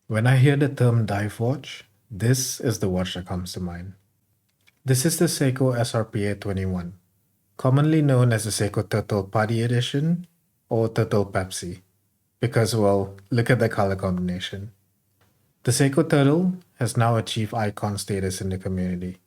When I hear the term dive watch, this is the watch that comes to mind. This is the Seiko SRPA21, commonly known as the Seiko Turtle PADI edition or Turtle Pepsi, because well, look at the color combination. The Seiko Turtle has now achieved icon status in the community.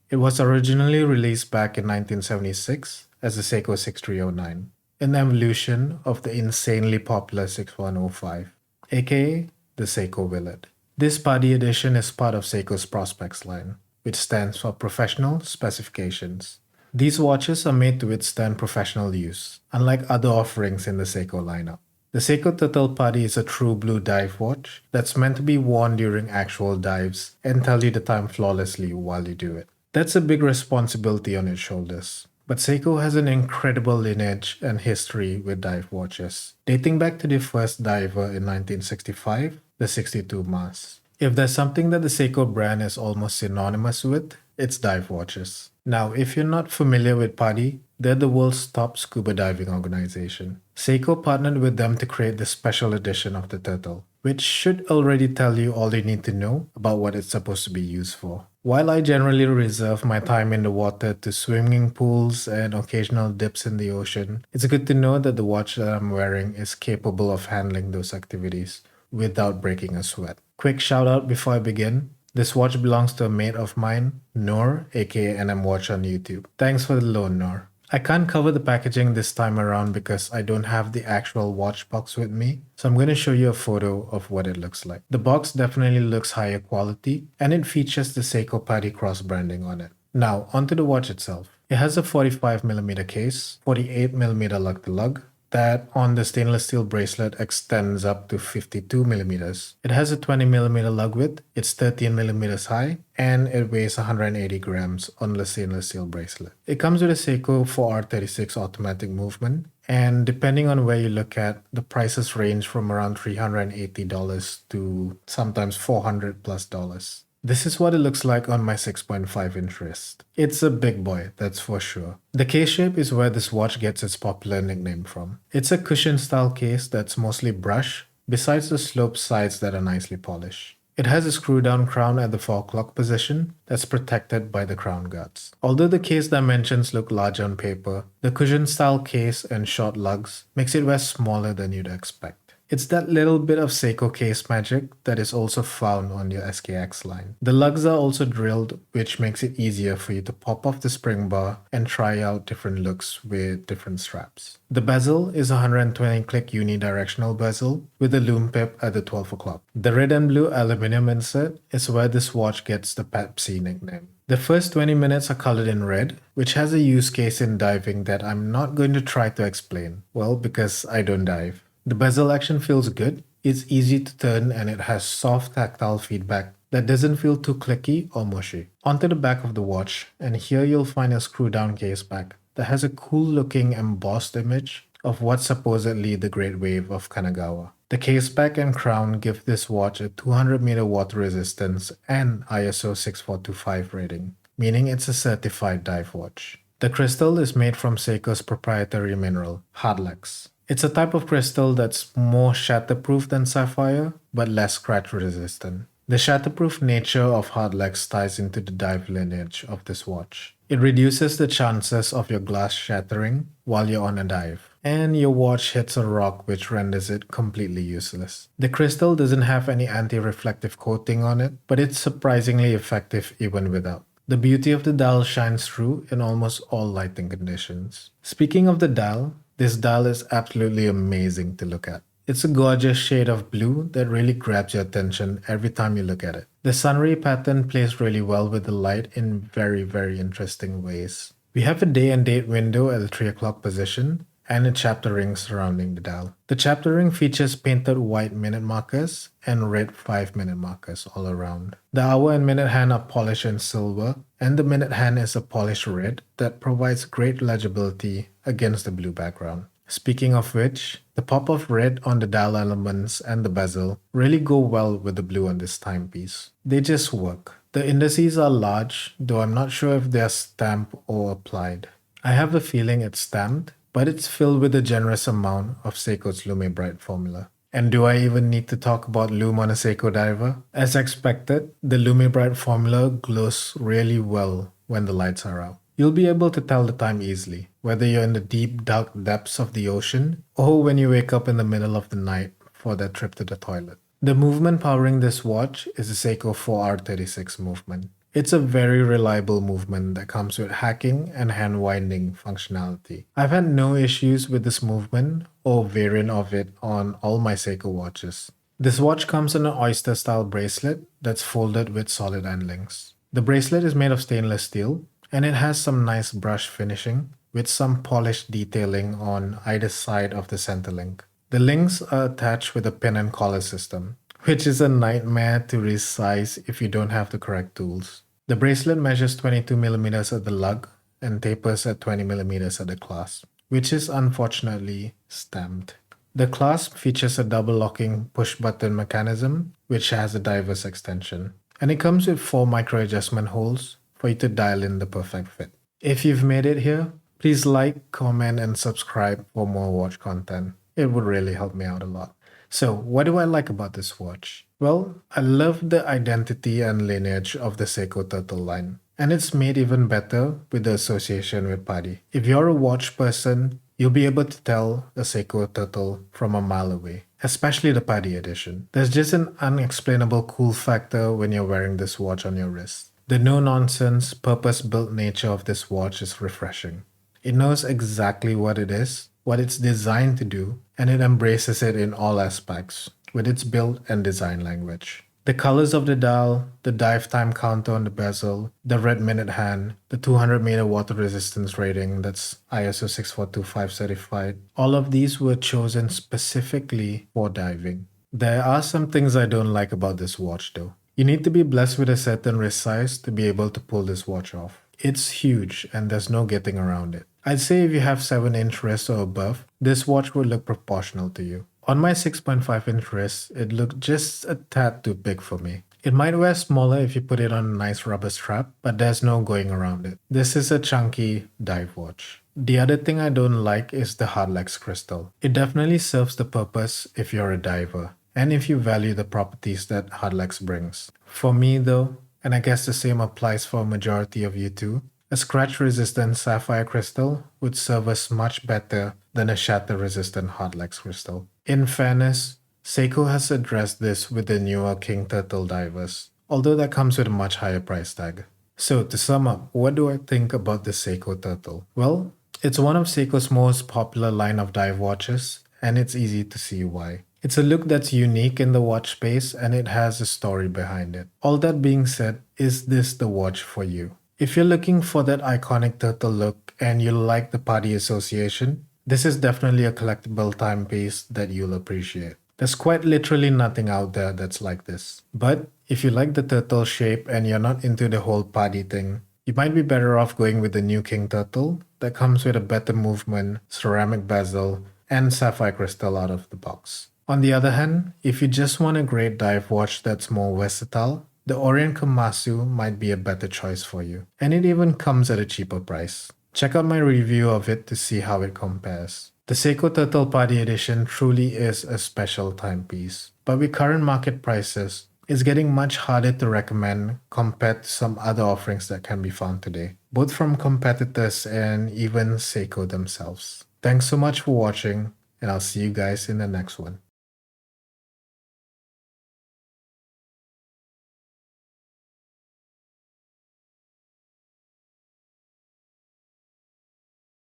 It was originally released back in 1976 as the Seiko 6309, an evolution of the insanely popular 6105, aka the Seiko Willet. This PADI edition is part of Seiko's Prospex line, which stands for Professional Specifications. These watches are made to withstand professional use, unlike other offerings in the Seiko lineup. The Seiko Turtle PADI is a true blue dive watch that's meant to be worn during actual dives and tell you the time flawlessly while you do it. That's a big responsibility on its shoulders. But Seiko has an incredible lineage and history with dive watches, dating back to the first diver in 1965, the 62 Mars. If there's something that the Seiko brand is almost synonymous with, it's dive watches. Now, if you're not familiar with PADI, they're the world's top scuba diving organization. Seiko partnered with them to create the special edition of the Turtle, which should already tell you all you need to know about what it's supposed to be used for. While I generally reserve my time in the water to swimming pools and occasional dips in the ocean, it's good to know that the watch that I'm wearing is capable of handling those activities without breaking a sweat. Quick shout out before I begin. This watch belongs to a mate of mine, Noor, aka NM Watch on YouTube. Thanks for the loan, Noor. I can't cover the packaging this time around because I don't have the actual watch box with me, so I'm going to show you a photo of what it looks like. The box definitely looks higher quality, and it features the Seiko PADI cross branding on it. Now, onto the watch itself. It has a 45mm case, 48mm lug-to-lug, that on the stainless steel bracelet extends up to 52mm. It has a 20mm lug width, it's 13mm high, and it weighs 180 grams on the stainless steel bracelet. It comes with a Seiko 4R36 automatic movement, and depending on where you look at, the prices range from around $380 to sometimes $400 plus. This is what it looks like on my 6.5-inch wrist. It's a big boy, that's for sure. The case shape is where this watch gets its popular nickname from. It's a cushion style case that's mostly brush, besides the sloped sides that are nicely polished. It has a screw down crown at the 4 o'clock position that's protected by the crown guards. Although the case dimensions look large on paper, the cushion style case and short lugs makes it wear smaller than you'd expect. It's that little bit of Seiko case magic that is also found on your SKX line. The lugs are also drilled, which makes it easier for you to pop off the spring bar and try out different looks with different straps. The bezel is a 120 click unidirectional bezel with a Lume pip at the 12 o'clock. The red and blue aluminum insert is where this watch gets the Pepsi nickname. The first 20 minutes are colored in red, which has a use case in diving that I'm not going to try to explain. Well, because I don't dive. The bezel action feels good, it's easy to turn, and it has soft tactile feedback that doesn't feel too clicky or mushy. Onto the back of the watch, and here you'll find a screw down case back that has a cool looking embossed image of what's supposedly the Great Wave of Kanagawa. The case back and crown give this watch a 200-meter water resistance and ISO 6425 rating, meaning it's a certified dive watch. The crystal is made from Seiko's proprietary mineral, hardlex. It's a type of crystal that's more shatterproof than sapphire, but less scratch resistant. The shatterproof nature of hardlex ties into the dive lineage of this watch. It reduces the chances of your glass shattering while you're on a dive, and your watch hits a rock which renders it completely useless. The crystal doesn't have any anti-reflective coating on it, but it's surprisingly effective even without. The beauty of the dial shines through in almost all lighting conditions. Speaking of the dial, this dial is absolutely amazing to look at. It's a gorgeous shade of blue that really grabs your attention every time you look at it. The sunray pattern plays really well with the light in very interesting ways. We have a day and date window at the 3 o'clock position and a chapter ring surrounding the dial. The chapter ring features painted white minute markers and red 5-minute markers all around. The hour and minute hand are polished in silver, and the minute hand is a polished red that provides great legibility against the blue background. Speaking of which, the pop of red on the dial elements and the bezel really go well with the blue on this timepiece. They just work. The indices are large, though I'm not sure if they're stamped or applied. I have a feeling it's stamped, but it's filled with a generous amount of Seiko's Lume Bright formula. And do I even need to talk about Lume on a Seiko diver? As expected, the Lume Bright formula glows really well when the lights are out. You'll be able to tell the time easily, whether you're in the deep dark depths of the ocean or when you wake up in the middle of the night for that trip to the toilet. The movement powering this watch is the Seiko 4R36 movement. It's a very reliable movement that comes with hacking and hand winding functionality. I've had no issues with this movement or variant of it on all my Seiko watches. This watch comes in an oyster style bracelet that's folded with solid end links. The bracelet is made of stainless steel and it has some nice brush finishing with some polished detailing on either side of the center link. The links are attached with a pin and collar system, which is a nightmare to resize if you don't have the correct tools. The bracelet measures 22mm at the lug and tapers at 20mm at the clasp, which is unfortunately stamped. The clasp features a double locking push button mechanism, which has a diver's extension. And it comes with 4 micro adjustment holes for you to dial in the perfect fit. If you've made it here, please like, comment, and subscribe for more watch content. It would really help me out a lot. So, what do I like about this watch? Well, I love the identity and lineage of the Seiko Turtle line. And it's made even better with the association with PADI. If you're a watch person, you'll be able to tell a Seiko Turtle from a mile away, especially the PADI edition. There's just an unexplainable cool factor when you're wearing this watch on your wrist. The no-nonsense, purpose-built nature of this watch is refreshing. It knows exactly what it is, what it's designed to do, and it embraces it in all aspects with its build and design language. The colors of the dial, the dive time counter on the bezel, the red minute hand, the 200-meter water resistance rating that's ISO 6425 certified, all of these were chosen specifically for diving. There are some things I don't like about this watch though. You need to be blessed with a certain wrist size to be able to pull this watch off. It's huge and there's no getting around it. I'd say if you have 7-inch wrist or above, this watch will look proportional to you. On my 6.5-inch wrist, it looked just a tad too big for me. It might wear smaller if you put it on a nice rubber strap, but there's no going around it. This is a chunky dive watch. The other thing I don't like is the hardlex crystal. It definitely serves the purpose if you're a diver, and if you value the properties that hardlex brings. For me though, and I guess the same applies for a majority of you too, a scratch-resistant sapphire crystal would serve us much better than a shatter-resistant hardlex crystal. In fairness, Seiko has addressed this with the newer King Turtle divers, although that comes with a much higher price tag. So to sum up, what do I think about the Seiko Turtle? Well, it's one of Seiko's most popular line of dive watches, and it's easy to see why. It's a look that's unique in the watch space and it has a story behind it. All that being said, is this the watch for you? If you're looking for that iconic turtle look and you like the PADI association, this is definitely a collectible timepiece that you'll appreciate. There's quite literally nothing out there that's like this. But if you like the turtle shape and you're not into the whole PADI thing, you might be better off going with the new King Turtle that comes with a better movement, ceramic bezel, and sapphire crystal out of the box. On the other hand, if you just want a great dive watch that's more versatile, the Orient Komatsu might be a better choice for you. And it even comes at a cheaper price. Check out my review of it to see how it compares. The Seiko Turtle PADI edition truly is a special timepiece, but with current market prices, it's getting much harder to recommend compared to some other offerings that can be found today, both from competitors and even Seiko themselves. Thanks so much for watching, and I'll see you guys in the next one.